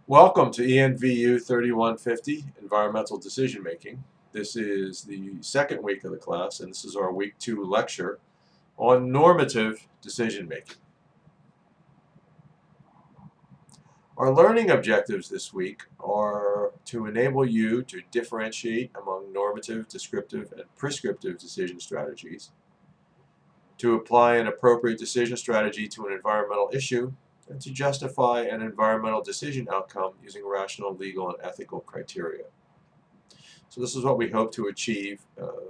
Welcome to ENVU 3150, Environmental Decision Making. This is the second week of the class, and this is our week 2 lecture on normative decision making. Our learning objectives this week are to enable you to differentiate among normative, descriptive, and prescriptive decision strategies, to apply an appropriate decision strategy to an environmental issue, and to justify an environmental decision outcome using rational, legal, and ethical criteria. So this is what we hope to achieve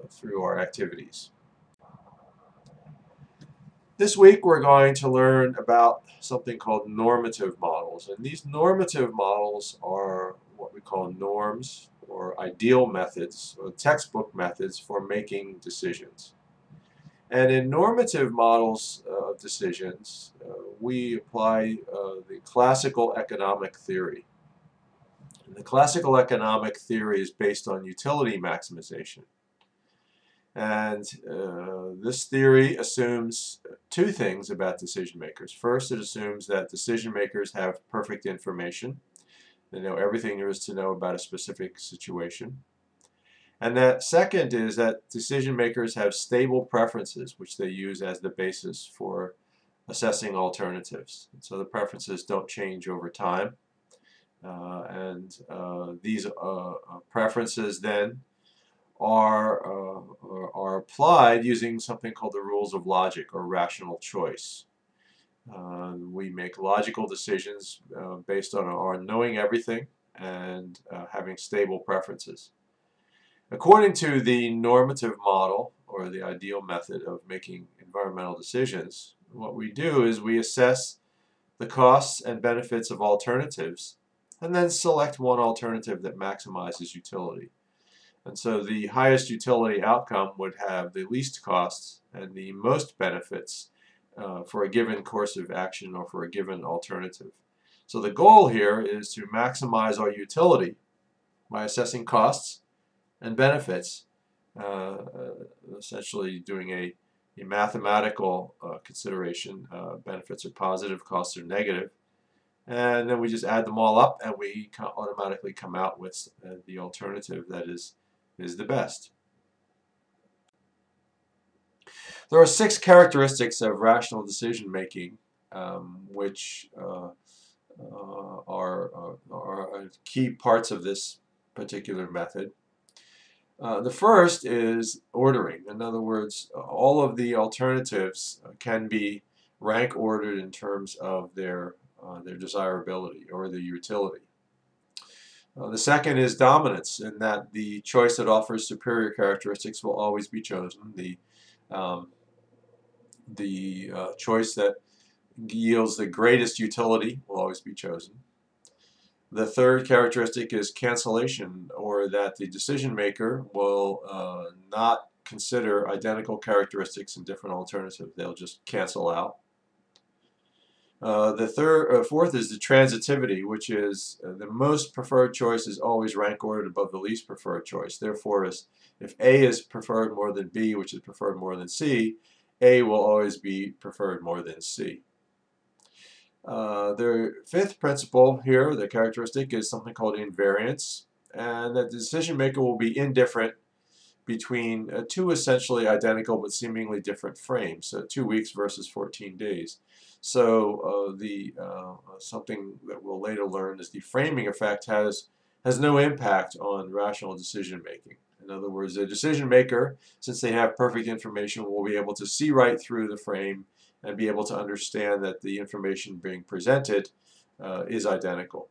through our activities. This week we're going to learn about something called normative models. And these normative models are what we call norms or ideal methods or textbook methods for making decisions. And in normative models of decisions, we apply the classical economic theory. And the classical economic theory is based on utility maximization. And this theory assumes two things about decision makers. First, it assumes that decision makers have perfect information. They know everything there is to know about a specific situation. And that second is that decision makers have stable preferences, which they use as the basis for assessing alternatives. And so the preferences don't change over time. These preferences then are applied using something called the rules of logic or rational choice. We make logical decisions based on our knowing everything and having stable preferences. According to the normative model, or the ideal method of making environmental decisions, what we do is we assess the costs and benefits of alternatives and then select one alternative that maximizes utility. And so the highest utility outcome would have the least costs and the most benefits for a given course of action or for a given alternative. So the goal here is to maximize our utility by assessing costs and benefits, essentially doing a mathematical consideration. Benefits are positive, costs are negative. And then we just add them all up and we automatically come out with the alternative that is the best. There are 6 characteristics of rational decision making which are key parts of this particular method. The first is ordering. In other words, all of the alternatives can be rank ordered in terms of their desirability or their utility. The second is dominance, in that the choice that offers superior characteristics will always be chosen. The choice that yields the greatest utility will always be chosen. The third characteristic is cancellation, or that the decision maker will not consider identical characteristics in different alternatives. They'll just cancel out. The fourth is the transitivity, which is the most preferred choice is always rank ordered above the least preferred choice. Therefore, if A is preferred more than B, which is preferred more than C, A will always be preferred more than C. The fifth principle here, the characteristic, is something called invariance, and that the decision maker will be indifferent between two essentially identical but seemingly different frames, so 2 weeks versus 14 days. So something that we'll later learn is the framing effect has no impact on rational decision making. In other words, the decision maker, since they have perfect information, will be able to see right through the frame and be able to understand that the information being presented is identical.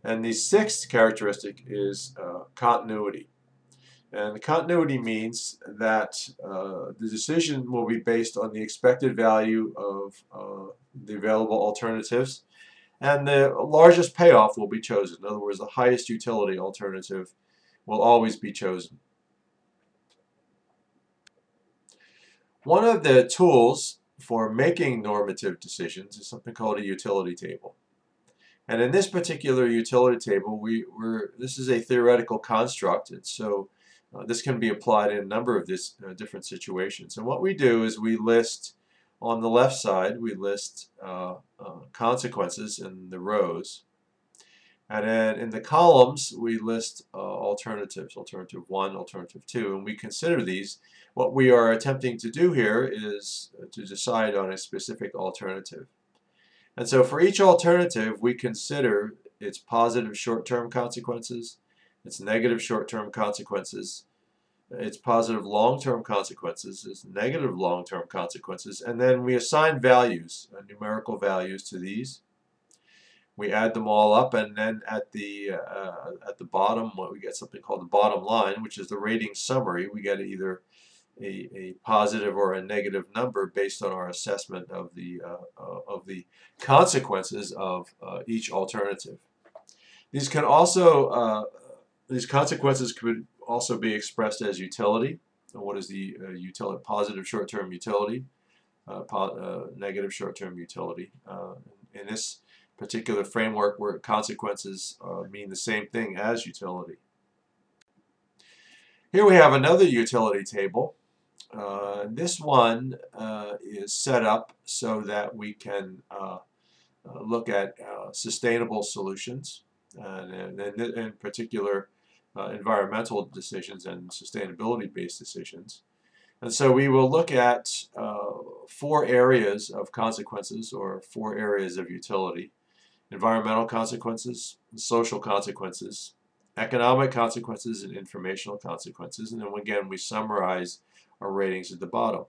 And the sixth characteristic is continuity. And the continuity means that the decision will be based on the expected value of the available alternatives, and the largest payoff will be chosen. In other words, the highest utility alternative will always be chosen. One of the tools for making normative decisions is something called a utility table. And in this particular utility table, this is a theoretical construct, and so this can be applied in a number of different situations. And what we do is we list, on the left side, we list consequences in the rows. And then in the columns, we list alternatives, alternative 1, alternative 2, and we consider these. What we are attempting to do here is to decide on a specific alternative. And so for each alternative, we consider its positive short-term consequences, its negative short-term consequences, its positive long-term consequences, its negative long-term consequences, and then we assign values, numerical values to these. We add them all up, and then at the bottom, we get something called the bottom line, which is the rating summary. We get either a positive or a negative number based on our assessment of the consequences of each alternative. These can also these consequences could also be expressed as utility. What is the utility? Positive short-term utility, negative short-term utility. In this particular framework, where consequences mean the same thing as utility. Here we have another utility table. This one is set up so that we can look at sustainable solutions, and in particular environmental decisions and sustainability-based decisions. And so we will look at 4 areas of consequences, or 4 areas of utility: environmental consequences, social consequences, economic consequences, and informational consequences. And then again, we summarize our ratings at the bottom.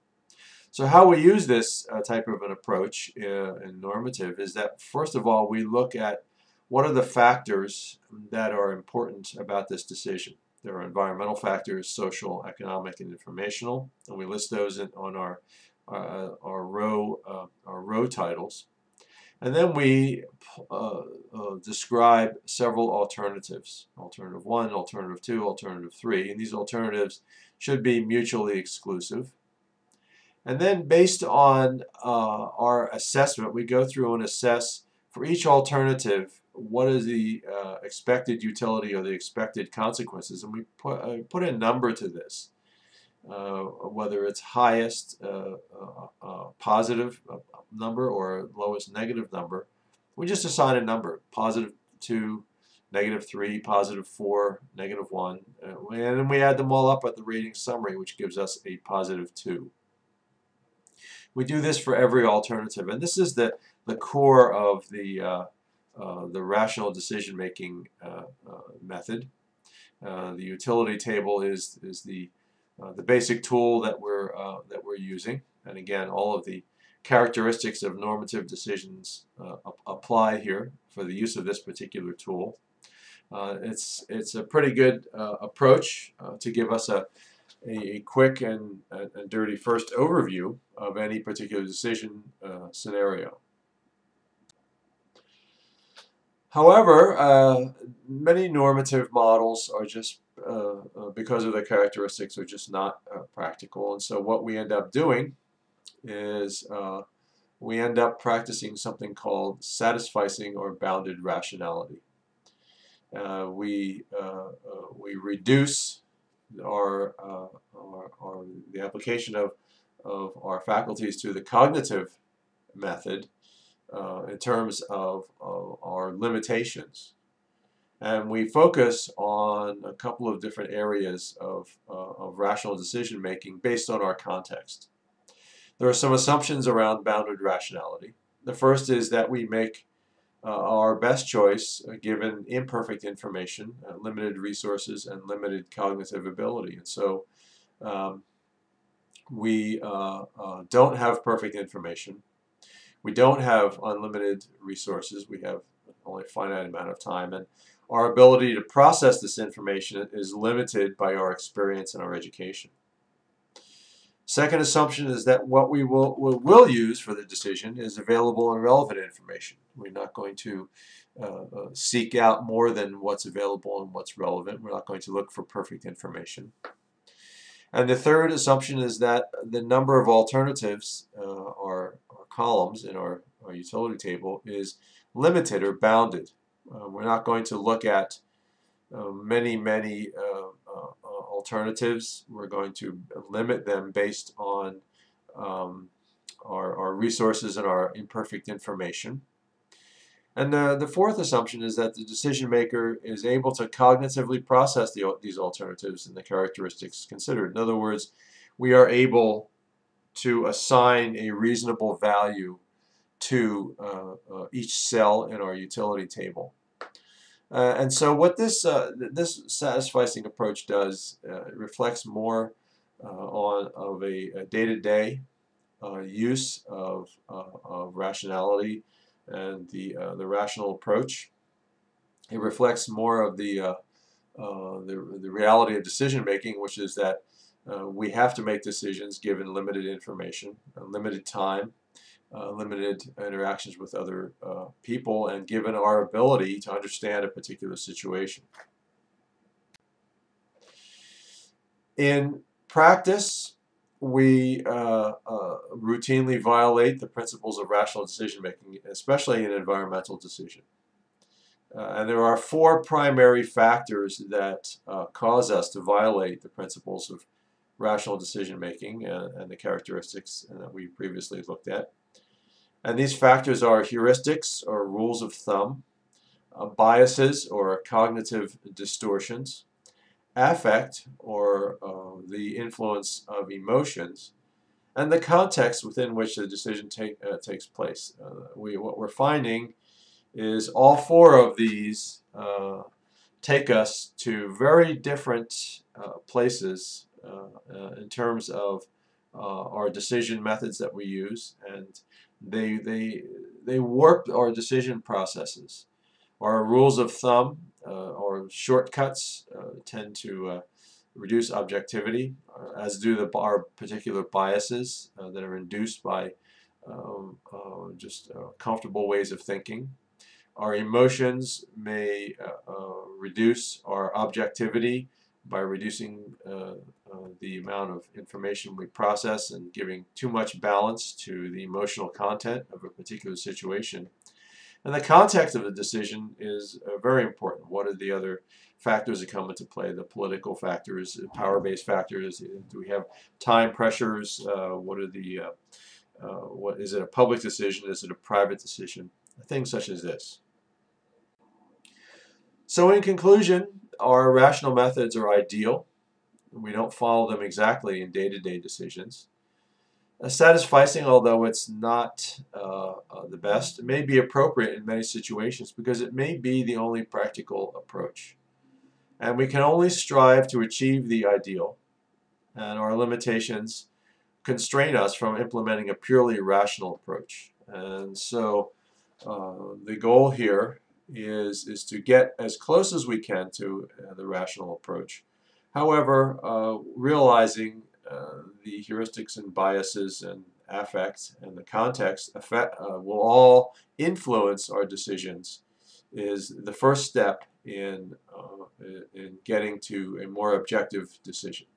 So how we use this type of an approach in normative is that, first of all, we look at what are the factors that are important about this decision. There are environmental factors, social, economic, and informational, and we list those on our row titles. And then we describe several alternatives: alternative 1, alternative 2, alternative 3, and these alternatives should be mutually exclusive. And then based on our assessment, we go through and assess for each alternative what is the expected utility or the expected consequences, and we put a number to this, whether it's highest positive number or lowest negative number. We just assign a number: positive 2, negative 3, positive 4, negative 1, and then we add them all up at the rating summary, which gives us a positive 2. We do this for every alternative, and this is the core of the rational decision-making method. The utility table is the basic tool that we're using, and again, all of the characteristics of normative decisions apply here for the use of this particular tool. It's a pretty good approach to give us a quick and dirty first overview of any particular decision scenario. However, many normative models are just, because of their characteristics, are just not practical. And so what we end up doing is we end up practicing something called satisficing or bounded rationality. We reduce the application of our faculties to the cognitive method in terms of our limitations, and we focus on a couple of different areas of rational decision making based on our context. There are some assumptions around bounded rationality. The first is that we make our best choice given imperfect information, limited resources, and limited cognitive ability. And so we don't have perfect information. We don't have unlimited resources. We have only a finite amount of time, and our ability to process this information is limited by our experience and our education. Second assumption is that what we will use for the decision is available and relevant information. We're not going to seek out more than what's available and what's relevant. We're not going to look for perfect information. And the third assumption is that the number of alternatives, or columns in our utility table, is limited or bounded. We're not going to look at many alternatives. We're going to limit them based on our resources and our imperfect information. And the fourth assumption is that the decision maker is able to cognitively process these alternatives and the characteristics considered. In other words, we are able to assign a reasonable value to each cell in our utility table. And so what this satisficing approach does, it reflects more of a day-to-day use of rationality and the rational approach. It reflects more of the reality of decision making, which is that we have to make decisions given limited information, limited time, limited interactions with other people, and given our ability to understand a particular situation. In practice, we routinely violate the principles of rational decision making, especially in environmental decision. And there are four primary factors that cause us to violate the principles of rational decision making and the characteristics that we previously looked at. And these factors are heuristics, or rules of thumb, biases, or cognitive distortions, affect, or the influence of emotions, and the context within which the decision takes place. What we're finding is all four of these take us to very different places in terms of our decision methods that we use, and they warp our decision processes. Our rules of thumb or shortcuts tend to reduce objectivity, as do our particular biases that are induced by just comfortable ways of thinking. Our emotions may reduce our objectivity by reducing the amount of information we process and giving too much balance to the emotional content of a particular situation. And the context of a decision is very important. What are the other factors that come into play? The political factors, power-based factors. Do we have time pressures? What are the what is it, a public decision? Is it a private decision? Things such as this. So in conclusion, our rational methods are ideal. We don't follow them exactly in day-to-day decisions. Satisficing, although it's not the best, it may be appropriate in many situations because it may be the only practical approach. And we can only strive to achieve the ideal, and our limitations constrain us from implementing a purely rational approach. And so the goal here is to get as close as we can to the rational approach. However, realizing the heuristics and biases and affect and the context will all influence our decisions is the first step in getting to a more objective decision.